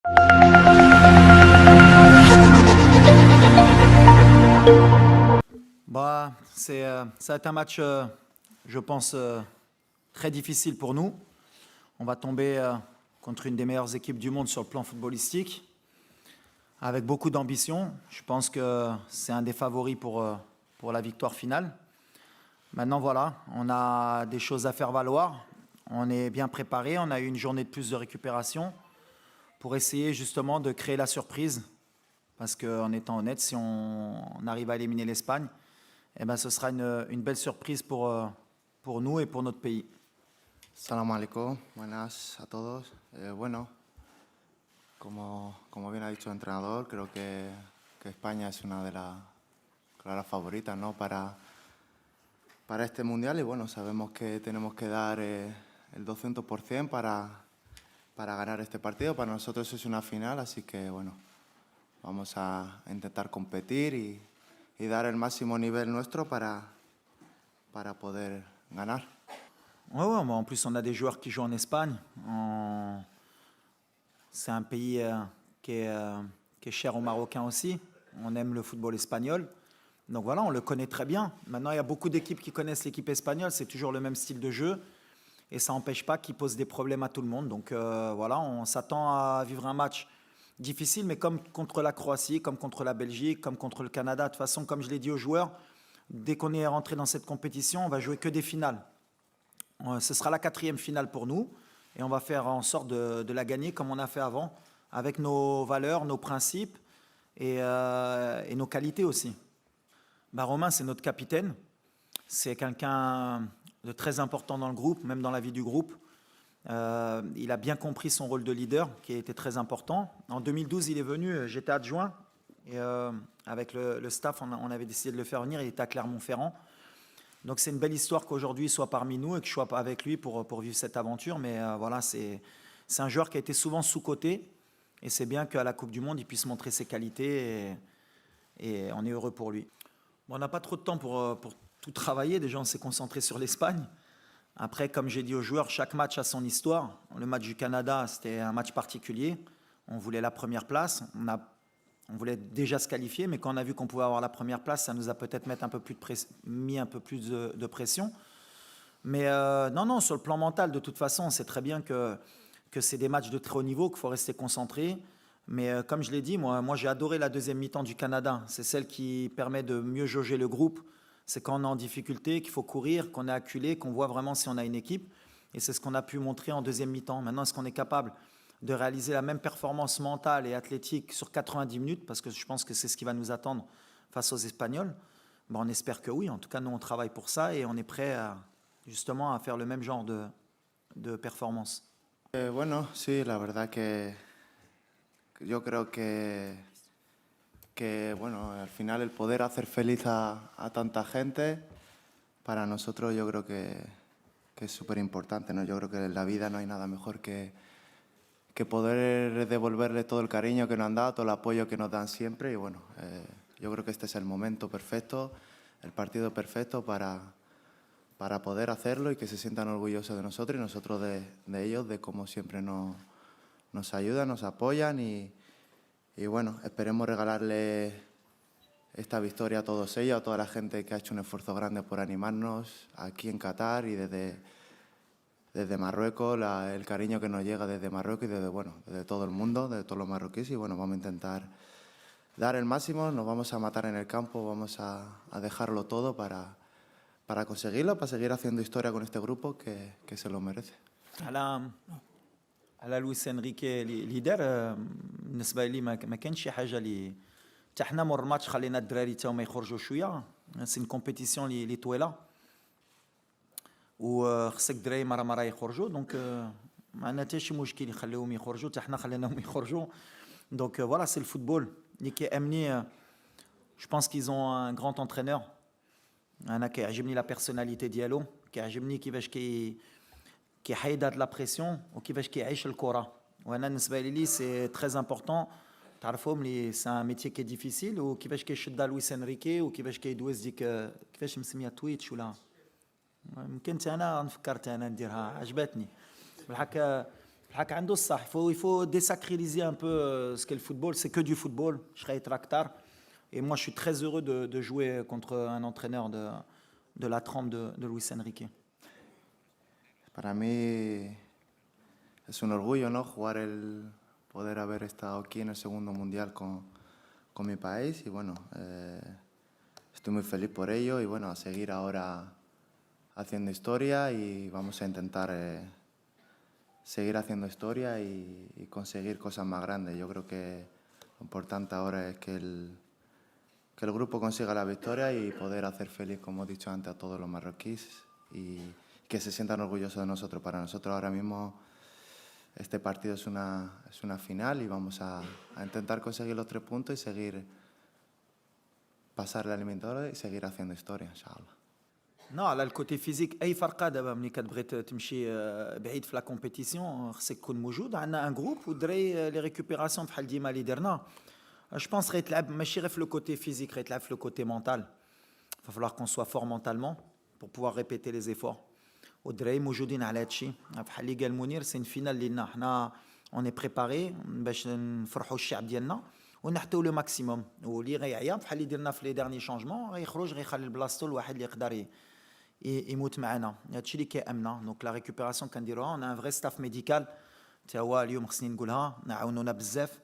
Ça va être un match, je pense, très difficile pour nous. On va tomber contre une des meilleures équipes du monde sur le plan footballistique, avec beaucoup d'ambition. Je pense que c'est un des favoris pour la victoire finale. Maintenant, voilà, on a des choses à faire valoir. On est bien préparé. On a eu une journée de plus de récupération pour essayer justement de créer la surprise. Parce qu'en étant honnête, si on arrive à éliminer l'Espagne, eh ben, ce sera une belle surprise pour nous et pour notre pays. Salam alaikum, buenas a todos. Bueno, como bien ha dicho el entrenador, creo que España es una de las claras favoritas, ¿no? para este mundial y bueno, sabemos que tenemos que dar el 200% para ganar este partido. Para nosotros es una final, así que bueno, vamos a intentar competir y dar el máximo nivel nuestro para poder ganar. Ouais, en plus, on a des joueurs qui jouent en Espagne. C'est un pays qui est cher aux Marocains aussi. On aime le football espagnol. Donc voilà, on le connaît très bien. Maintenant, il y a beaucoup d'équipes qui connaissent l'équipe espagnole. C'est toujours le même style de jeu. Et ça n'empêche pas qu'ils posent des problèmes à tout le monde. Donc voilà, on s'attend à vivre un match difficile, mais comme contre la Croatie, comme contre la Belgique, comme contre le Canada. De toute façon, comme je l'ai dit aux joueurs, dès qu'on est rentré dans cette compétition, on va jouer que des finales. Ce sera la 4e finale pour nous et on va faire en sorte de la gagner comme on a fait avant, avec nos valeurs, nos principes et nos qualités aussi. Romain, c'est notre capitaine. C'est quelqu'un de très important dans le groupe, même dans la vie du groupe. Il a bien compris son rôle de leader, qui a été très important. En 2012, il est venu, j'étais adjoint, et avec le staff, on avait décidé de le faire venir, il était à Clermont-Ferrand. Donc c'est une belle histoire qu'aujourd'hui il soit parmi nous et que je sois avec lui pour vivre cette aventure. Mais voilà, c'est un joueur qui a été souvent sous-coté, et c'est bien qu'à la Coupe du Monde, il puisse montrer ses qualités, et on est heureux pour lui. Bon, on n'a pas trop de temps pour tout travailler, déjà on s'est concentré sur l'Espagne. Après, comme j'ai dit aux joueurs, chaque match a son histoire. Le match du Canada, c'était un match particulier. On voulait la première place. On voulait déjà se qualifier, mais quand on a vu qu'on pouvait avoir la première place, ça nous a peut-être mis un peu plus de pression. Mais non, sur le plan mental, de toute façon, on sait très bien que c'est des matchs de très haut niveau, qu'il faut rester concentré. Mais comme je l'ai dit, moi j'ai adoré la deuxième mi-temps du Canada. C'est celle qui permet de mieux jauger le groupe. C'est quand on est en difficulté, qu'il faut courir, qu'on est acculé, qu'on voit vraiment si on a une équipe. Et c'est ce qu'on a pu montrer en deuxième mi-temps. Maintenant, est-ce qu'on est capable de réaliser la même performance mentale et athlétique sur 90 minutes, parce que je pense que c'est ce qui va nous attendre face aux Espagnols? On espère que oui. En tout cas, nous, on travaille pour ça et on est prêt justement à faire le même genre de performance. Bueno, sí, la verdad que yo creo que bueno, al final el poder hacer feliz a tanta gente, para nosotros yo creo que es súper importante, ¿no? Yo creo que en la vida no hay nada mejor que poder devolverle todo el cariño que nos han dado, todo el apoyo que nos dan siempre. Y bueno, yo creo que este es el momento perfecto, el partido perfecto para poder hacerlo y que se sientan orgullosos de nosotros y nosotros de ellos, de cómo siempre nos ayudan, nos apoyan y bueno, esperemos regalarle esta victoria a todos ellos, a toda la gente que ha hecho un esfuerzo grande por animarnos aquí en Qatar y desde Marruecos, el cariño que nos llega desde Marruecos y desde todo el mundo, de todos los marroquíes. Y bueno, vamos a intentar dar el máximo, nos vamos a matar en el campo, vamos a dejarlo todo para conseguirlo, para seguir haciendo historia con este grupo que se lo merece. على لويس انريكي اللي دار بالنسبه لي ما كانش شي حاجه اللي حتى حنا مور الماتش خلينا الدراري تا هما يخرجوا شويه. سي كومبيتيسيون اللي طويله وخصك الدراري مره يخرجوا. دونك ما عندنا حتى شي مشكل يخليوهم يخرجوا حتى حنا خليناهم يخرجوا. دونك فوالا سي الفوتبول اللي كيامني. جو بونس كيز اون ان غراند انترينور. انا كيعجبني لا بيرسوناليتي ديالو, كيعجبني كيفاش كيحيد هاد لا بريسيون وكيفاش كيعيش الكره. وانا بالنسبه لي سي تري امبورطون تعرفهم لي سي ان ميتي كي ديفيسيل وكيفاش كيشد لويس انريكي وكيفاش كيدوز ديك كيفاش مسميه تويتش ولا يمكن انا فكرت انا نديرها عجبتني بالحق. الحق عنده الصح. Il faut désacraliser un peu ce qu'est le football. C'est que du football. Je serai tractar. Et moi, je suis très heureux de jouer contre un entraîneur de la trempe de Luis Enrique. Para mí es un orgullo, ¿no? Poder haber estado aquí en el segundo mundial con mi país y bueno, estoy muy feliz por ello y bueno, a seguir ahora haciendo historia y vamos a intentar seguir haciendo historia y conseguir cosas más grandes. Yo creo que lo importante ahora es que el grupo consiga la victoria y poder hacer feliz, como he dicho antes, a todos los marroquíes y que se sientan orgullosos de nosotros. Para nosotros ahora mismo este partido es una final y vamos a intentar conseguir los 3 puntos y seguir pasar la eliminatoria y seguir haciendo historia, inshallah. Non, على الكوتي فيزيك اي فرقه دابا ملي كتبغي تمشي بعيد في لا كومبيتيسيون خصك تكون موجود. عندنا ان جروب والدراري لي ريكوبيراسيون بحال ديما اللي درنا. جو بونس غيتلعب ماشي غير في لو كوتي فيزيك, غيتلعب في لو كوتي مونتال. Il va falloir qu'on soit fort mentalement pour pouvoir répéter les efforts. والدراري موجودين على هادشي. بحال اللي قال منير سي فينال لينا حنا اون اي بريباري باش نفرحوا الشعب ديالنا ونحتوا لو ماكسيموم. واللي غيعيا بحال اللي درنا في لي ديرني شونجمون غيخرج غيخلي بلاصتو لواحد اللي يقدر يموت معنا. هادشي اللي كيامنا. دونك لا ريكوبيراسيون كنديروها. اون ان فري ستاف ميديكال تا هو اليوم خصني نقولها عاونونا بزاف,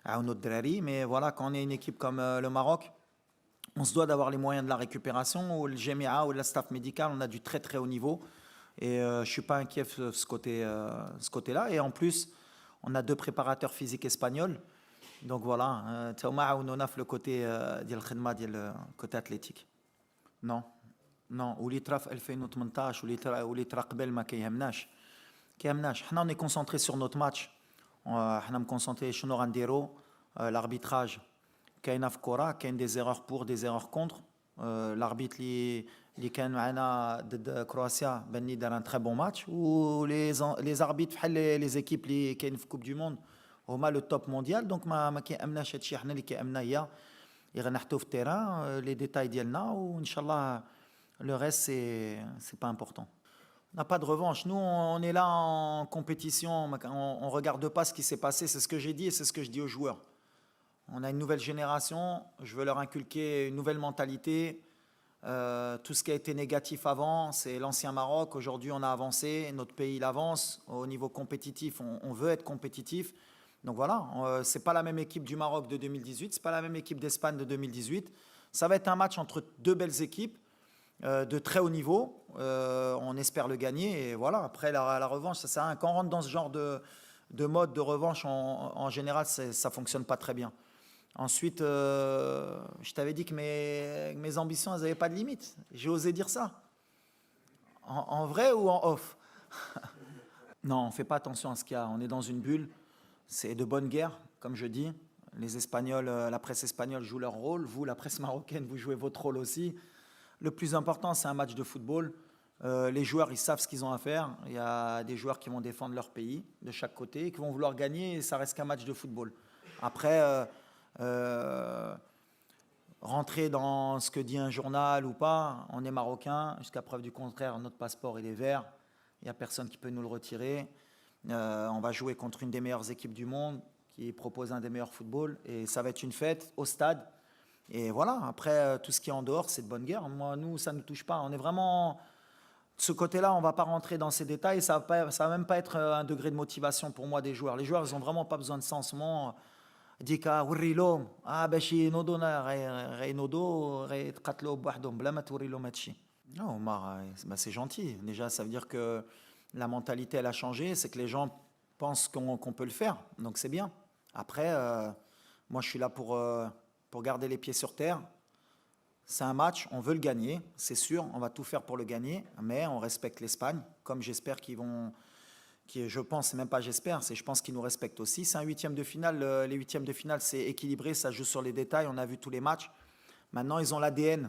عاونوا الدراري. مي فوالا كون اون ايكيب كوم لو ماروك on se doit d'avoir les moyens de la récupération. Ou le GMA ou le staff médical, on a du très très haut niveau. Et je ne suis pas inquiet de ce côté-là. Et en plus, on a 2 préparateurs physiques espagnols. Donc voilà, on a le côté athlétique. Non, non. Ou l'itra في 2018 ou l'itra قبل ما كيهمناش. حنا on est concentré sur notre match. حنا مكونسونطري شنو غنديرو. L'arbitrage. كاينه في كره كاين des erreurs pour des erreurs contre. L'arbitre اللي كان معنا ضد كرواتيا بني دار ان تري بون ماتش. و لي زاربيت بحال لي زيكيب اللي كاين في كوب دو موند هما لو توب مونديال. دونك ما كيامناش هادشي. حنا اللي كيامنا هي غنحطو في التيران لي ديتاي ديالنا وان شاء الله le reste c'est pas important. On n'a pas de revanche. Nous on est là en compétition, on regarde pas ce qui s'est passé. C'est ce que j'ai dit et c'est ce que je dis aux joueurs. On a une nouvelle génération, je veux leur inculquer une nouvelle mentalité. Tout ce qui a été négatif avant, c'est l'ancien Maroc. Aujourd'hui, on a avancé, notre pays il avance. Au niveau compétitif, on veut être compétitif. Donc voilà, ce n'est pas la même équipe du Maroc de 2018, ce n'est pas la même équipe d'Espagne de 2018. Ça va être un match entre 2 belles équipes de très haut niveau. On espère le gagner. Et voilà, après la revanche, ça sert à rien. Quand on rentre dans ce genre de mode de revanche, en général, ça ne fonctionne pas très bien. Ensuite, je t'avais dit que mes ambitions, elles n'avaient pas de limite. J'ai osé dire ça. En vrai ou en off? Non, on ne fait pas attention à ce qu'il y a. On est dans une bulle. C'est de bonne guerre, comme je dis. Les Espagnols, la presse espagnole joue leur rôle. Vous, la presse marocaine, vous jouez votre rôle aussi. Le plus important, c'est un match de football. Les joueurs, ils savent ce qu'ils ont à faire. Il y a des joueurs qui vont défendre leur pays de chaque côté, qui vont vouloir gagner. Et ça reste qu'un match de football. Après... rentrer dans ce que dit un journal ou pas, on est marocain, jusqu'à preuve du contraire, notre passeport il est vert, il n'y a personne qui peut nous le retirer. On va jouer contre une des meilleures équipes du monde qui propose un des meilleurs footballs et ça va être une fête au stade. Et voilà, après tout ce qui est en dehors, c'est de bonne guerre. Moi, nous, ça ne nous touche pas. On est vraiment... De ce côté-là, on ne va pas rentrer dans ces détails. Ça ne va même pas être un degré de motivation pour moi des joueurs. Les joueurs, ils n'ont vraiment pas besoin de ça en ce moment. ديكا وري لهم باش ينوضوا غينوضوا غيتقاتلوا بوحدهم بلا ما توري لهم هادشي. Non, c'est gentil. Déjà, ça veut dire que la mentalité elle a changé, c'est que les gens pensent qu'on peut le faire, donc c'est bien. Après, moi je suis là pour garder les pieds sur terre. C'est un match, on veut le gagner, c'est sûr, on va tout faire pour le gagner, mais on respecte l'Espagne, comme j'espère qu'ils vont... je pense, c'est même pas j'espère, c'est je pense qu'ils nous respectent aussi. C'est un 8e de finale. Les 8e de finale, c'est équilibré, ça joue sur les détails. On a vu tous les matchs. Maintenant, ils ont l'ADN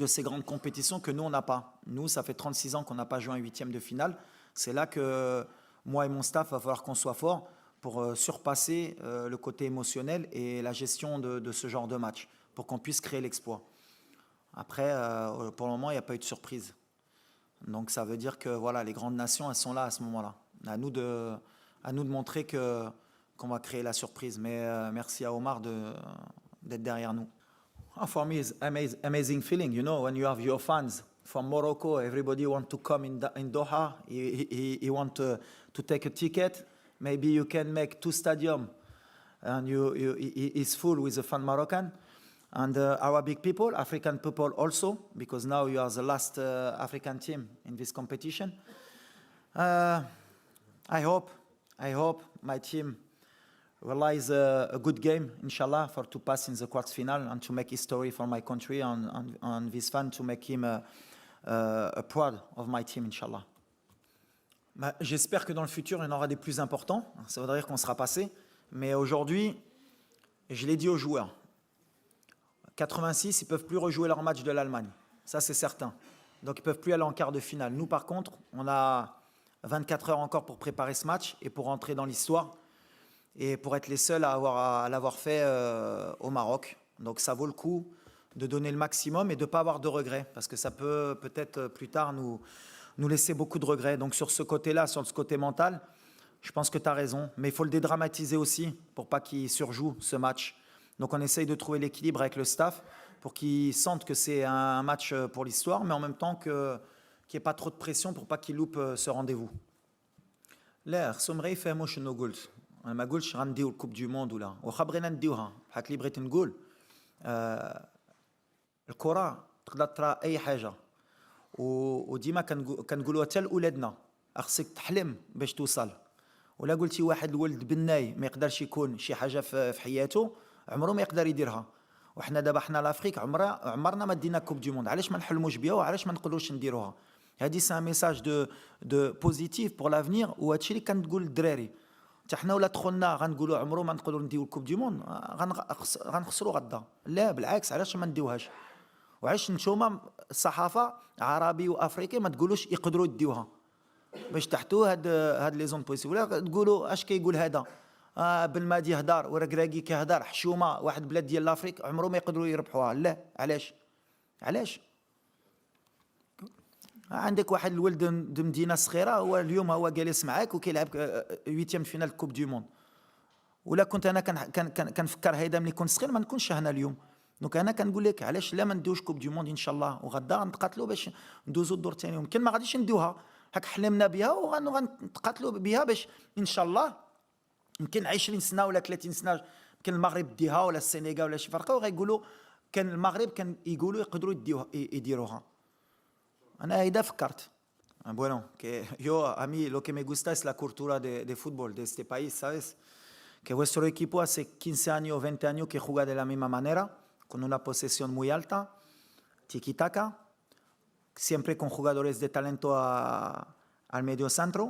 de ces grandes compétitions que nous, on n'a pas. Nous, ça fait 36 ans qu'on n'a pas joué un 8e de finale. C'est là que moi et mon staff, il va falloir qu'on soit fort pour surpasser le côté émotionnel et la gestion de ce genre de match, pour qu'on puisse créer l'exploit. Après, pour le moment, il n'y a pas eu de surprise. Donc ça veut dire que voilà, les grandes nations, elles sont là à ce moment-là. À nous à nous de montrer qu'on va créer la surprise. Mais merci à Omar d'être derrière nous. Oh, for me, it's amazing feeling, you know, when you have your fans from Morocco, everybody want to come in Doha, he want to take a ticket. Maybe you can make 2 stadiums, and it's full with the fan Moroccan. And Arabic people, African people also, because now you are the last African team in this competition. I hope my team realize a good game, inshallah, for to pass in the quarts final and to make history for my country and this fan to make him proud of my team, inshallah. Bah, j'espère que dans le futur, il y en aura des plus importants. Ça voudrait dire qu'on sera passé. Mais aujourd'hui, je l'ai dit aux joueurs, 86, ils ne peuvent plus rejouer leur match de l'Allemagne. Ça, c'est certain. Donc, ils ne peuvent plus aller en quart de finale. Nous, par contre, on a 24 heures encore pour préparer ce match et pour rentrer dans l'histoire et pour être les seuls à l'avoir fait au Maroc. Donc, ça vaut le coup de donner le maximum et de ne pas avoir de regrets parce que ça peut peut-être plus tard nous laisser beaucoup de regrets. Donc, sur ce côté-là, sur ce côté mental, je pense que tu as raison. Mais il faut le dédramatiser aussi pour pas qu'il surjoue ce match. Donc on essaye de trouver l'équilibre avec le staff pour qu'ils sentent que c'est un match pour l'histoire, mais en même temps qu'il n'y ait pas trop de pression pour pas qu'ils loupent ce rendez-vous. لا خصهم غير يفهموا شنو قلت. انا ما قلتش غنديو الكوب دو موند ولا واخا بغينا نديوها بحال اللي بغيت نقول. الكره تقدر ترى اي حاجه وديما كنقولوها حتى لاولادنا خصك تحلم باش توصل. ولا قلتي واحد الولد بناي ما يقدرش يكون شي حاجه في حياته عمره ما يقدر يديرها. وحنا دابا حنا لافريك عمرنا ما دينا كوب دو موند. علاش ما نحلموش بها وعلاش ما نقدروش نديروها؟ هذه سي ان ميساج دو بوزيتيف بور لافنير وهادشي اللي كنقول للدراري. حتى حنا ولا دخلنا غنقولوا عمره ما نقدروا نديو الكوب دو موند غنخسروا غدا. لا بالعكس علاش ما نديوهاش؟ وعلاش نتوما الصحافه عربي وافريقي ما تقولوش يقدروا يديوها باش تحتوا هاد لي زون بوزيتيف ولا تقولوا اش كيقول هذا بالمادي هدار وركراكي كهدار حشومه واحد بلاد ديال لافريك عمره ما يقدروا يربحوها. لا علاش عندك واحد الولد د مدينه صغيره هو اليوم هو جالس معاك وكيلعب 8 فينال كوب دو موند. ولا كنت انا كنفكر هيدا ملي كنت صغير ما نكونش هنا اليوم. دونك انا كنقول لك علاش لا ما ندوش كوب دو موند ان شاء الله وغدا غنتقاتلوا باش ندوزوا الدور الثاني. يمكن ما غاديش ندوها هاك حلمنا بها وغنتقاتلوا بها باش ان شاء الله يمكن 20 سنه ولا 30 سنه يمكن المغرب ديها ولا السنغال ولا شي فرقه وغيقولوا كان المغرب كان يقولوا يقدروا يديروها. انا هيدا فكرت. Bueno, que yo a mí lo que me gusta es la cultura de fútbol de este país, ¿sabes? Que vuestro equipo hace 15 años, 20 años que juega de la misma manera, con una posesión muy alta, tiki-taka, siempre con jugadores de talento al medio centro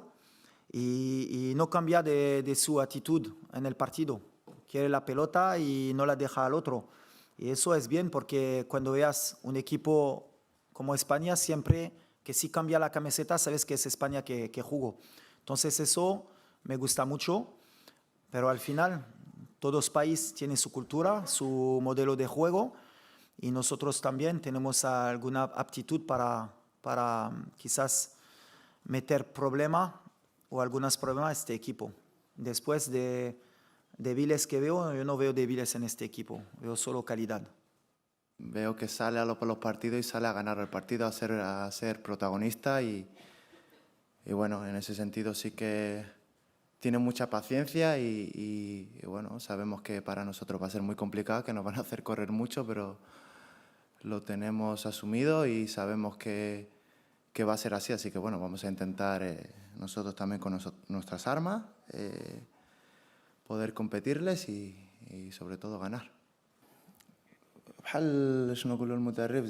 y no cambia de su actitud en el partido. Quiere la pelota y no la deja al otro. Y eso es bien porque cuando veas un equipo como España, siempre que si cambia la camiseta, sabes que es España que jugó. Entonces eso me gusta mucho, pero al final todos países tienen su cultura, su modelo de juego y nosotros también tenemos alguna aptitud para quizás meter problemas o algunos problemas a este equipo. Después de débiles que veo, yo no veo débiles en este equipo, veo solo calidad. Veo que sale a los partidos y sale a ganar el partido, a ser protagonista y bueno, en ese sentido sí que tiene mucha paciencia y bueno, sabemos que para nosotros va a ser muy complicado, que nos van a hacer correr mucho, pero lo tenemos asumido y sabemos que va a ser así que bueno, vamos a intentar nosotros también con nuestras armas poder competirles y sobre todo ganar. بحال شنو نقولوا المدرب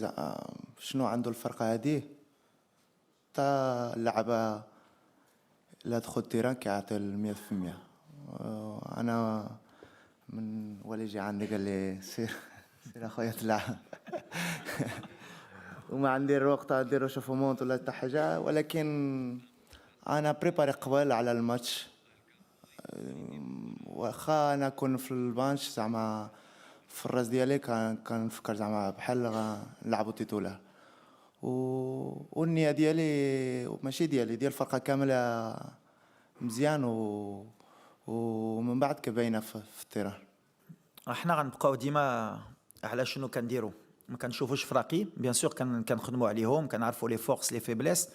شنو عنده الفرقه هذه تا اللعبه لا تدخل تيران كيعطي 100%. انا من ولي جي عندي قال لي سير اخويا تلعب وما عندي الوقت نديرو شوفومونت ولا حتى حاجه ولكن انا بريباري قبل على الماتش واخا انا كون في البانش زعما في الراس ديالي كنفكر زعما بحال نلعبوا تيتولار والنيه ديالي ماشي ديالي ديال الفرقه كامله مزيان ومن بعد كبينا في التيران. احنا غنبقاو ديما على شنو كنديروا، ما كنشوفوش فراقي بيان سور، كنخدموا عليهم، كنعرفوا لي فورس لي فيبليس،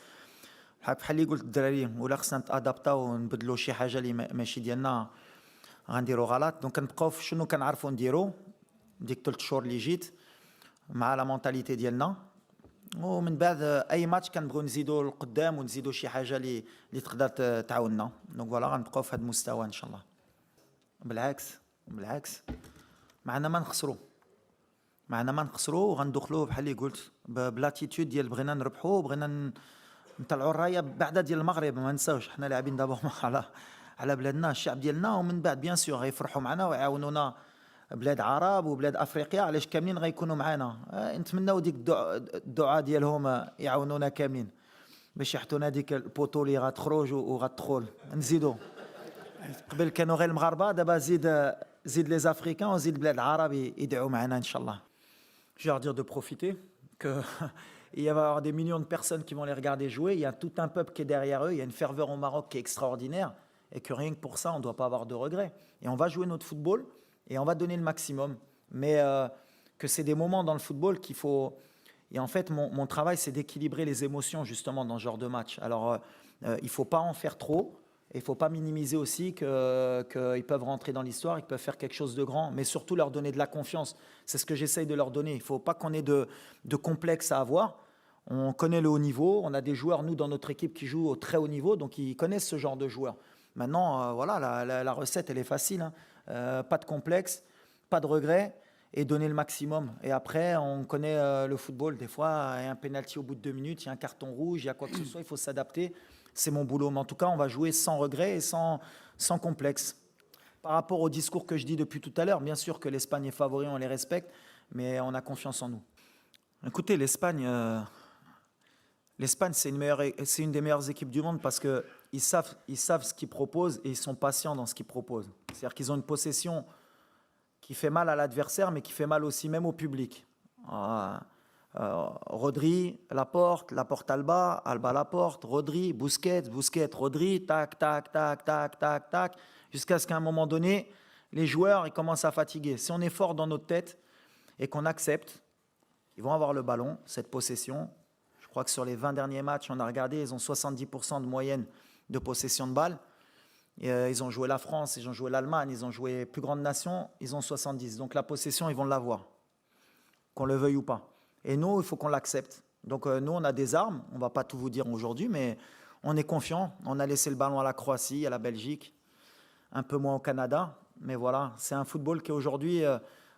بحال اللي قلت الدراري، ولا خصنا نتادابطاو ونبدلوا شي حاجه اللي ماشي ديالنا غنديروا غلط. دونك كنبقاو في شنو كنعرفوا نديروا ديك 3 شهور اللي جيت مع لا مونتاليتي ديالنا، ومن بعد اي ماتش كنبغيو نزيدوا لقدام ونزيدوا شي حاجه اللي تقدر تعاوننا. دونك فوالا غنبقاو في هذا المستوى ان شاء الله. بالعكس معنا ما نخسروا وغندخلوا بحال اللي قلت بلاتيتود ديال بغينا نربحوا، بغينا نطلعوا الرايه بعدا ديال المغرب. ما نساوش حنا لاعبين دابا على بلادنا، الشعب ديالنا، ومن بعد بيان سور غيفرحوا معنا ويعاونونا بلاد عرب وبلاد افريقيا، علاش كاملين غيكونوا معنا. نتمناو ديك الدعاء ديالهم يعاونونا كاملين باش يحطونا ديك البوطو اللي غتخرج وغتدخل. نزيدوا قبل كانوا غير المغاربه، دابا زيد لي افريكان وزيد بلاد العرب يدعوا معنا ان شاء الله. Je vais leur dire de profiter, qu'il va y avoir des millions de personnes qui vont les regarder jouer, il y a tout un peuple qui est derrière eux, il y a une ferveur au Maroc qui est extraordinaire, et que rien que pour ça, on ne doit pas avoir de regrets. Et on va jouer notre football, et on va donner le maximum. Mais que c'est des moments dans le football qu'il faut... Et en fait, mon travail, c'est d'équilibrer les émotions, justement, dans ce genre de match. Alors, il ne faut pas en faire trop, et il ne faut pas minimiser aussi qu'ils peuvent rentrer dans l'histoire, ils peuvent faire quelque chose de grand, mais surtout leur donner de la confiance. C'est ce que j'essaye de leur donner. Il ne faut pas qu'on ait de complexe à avoir. On connaît le haut niveau, on a des joueurs, nous, dans notre équipe, qui jouent au très haut niveau, donc ils connaissent ce genre de joueurs. Maintenant, voilà, la recette, elle est facile, hein. Pas de complexe, pas de regret, et donner le maximum. Et après, on connaît le football. Des fois, il y a un penalty au bout de 2 minutes, il y a un carton rouge, il y a quoi que ce soit, il faut s'adapter. C'est mon boulot. Mais en tout cas, on va jouer sans regret et sans complexe. Par rapport au discours que je dis depuis tout à l'heure, bien sûr que l'Espagne est favori, on les respecte, mais on a confiance en nous. Écoutez, l'Espagne, c'est une des meilleures équipes du monde parce qu'ils savent ce qu'ils proposent et ils sont patients dans ce qu'ils proposent. C'est-à-dire qu'ils ont une possession qui fait mal à l'adversaire, mais qui fait mal aussi même au public. Rodri, Laporte Alba, Laporte, Rodri, Busquets, Rodri, tac, tac, tac, tac, tac, tac, jusqu'à ce qu'à un moment donné, les joueurs ils commencent à fatiguer. Si on est fort dans notre tête et qu'on accepte, ils vont avoir le ballon, cette possession. Je crois que sur les 20 derniers matchs, on a regardé, ils ont 70% de moyenne de possession de balle. Ils ont joué la France, ils ont joué l'Allemagne, ils ont joué plus grandes nations, ils ont 70. Donc la possession, ils vont l'avoir, qu'on le veuille ou pas. Et nous, il faut qu'on l'accepte. Donc nous, on a des armes, on ne va pas tout vous dire aujourd'hui, mais on est confiant. On a laissé le ballon à la Croatie, à la Belgique, un peu moins au Canada. Mais voilà, c'est un football qui aujourd'hui,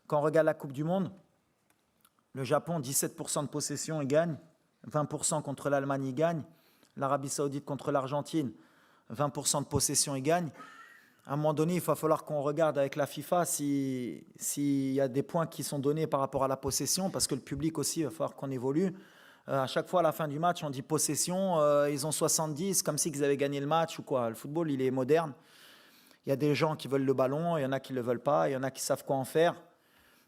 quand on regarde la Coupe du Monde, le Japon, 17% de possession, il gagne. 20% contre l'Allemagne, il gagne. L'Arabie Saoudite contre l'Argentine, 20% de possession, il gagne. À un moment donné, il va falloir qu'on regarde avec la FIFA s'il y a des points qui sont donnés par rapport à la possession, parce que le public aussi, il va falloir qu'on évolue. À chaque fois, à la fin du match, on dit possession, ils ont 70, comme si ils avaient gagné le match ou quoi. Le football, il est moderne. Il y a des gens qui veulent le ballon, il y en a qui ne le veulent pas, il y en a qui savent quoi en faire,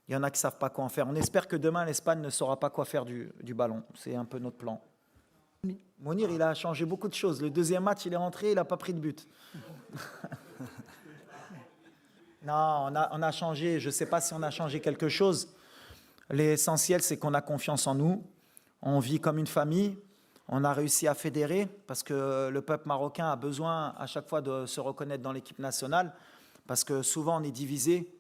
il y en a qui ne savent pas quoi en faire. On espère que demain, l'Espagne ne saura pas quoi faire du ballon. C'est un peu notre plan. Mounir, il a changé beaucoup de choses. Le deuxième match, il est rentré, il n'a pas pris de but. Non, on a changé. Je ne sais pas si on a changé quelque chose. L'essentiel, c'est qu'on a confiance en nous. On vit comme une famille. On a réussi à fédérer parce que le peuple marocain a besoin à chaque fois de se reconnaître dans l'équipe nationale parce que souvent on est divisé.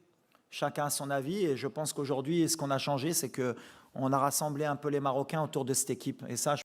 Chacun a son avis et je pense qu'aujourd'hui, ce qu'on a changé, c'est qu'on a rassemblé un peu les Marocains autour de cette équipe. Et ça,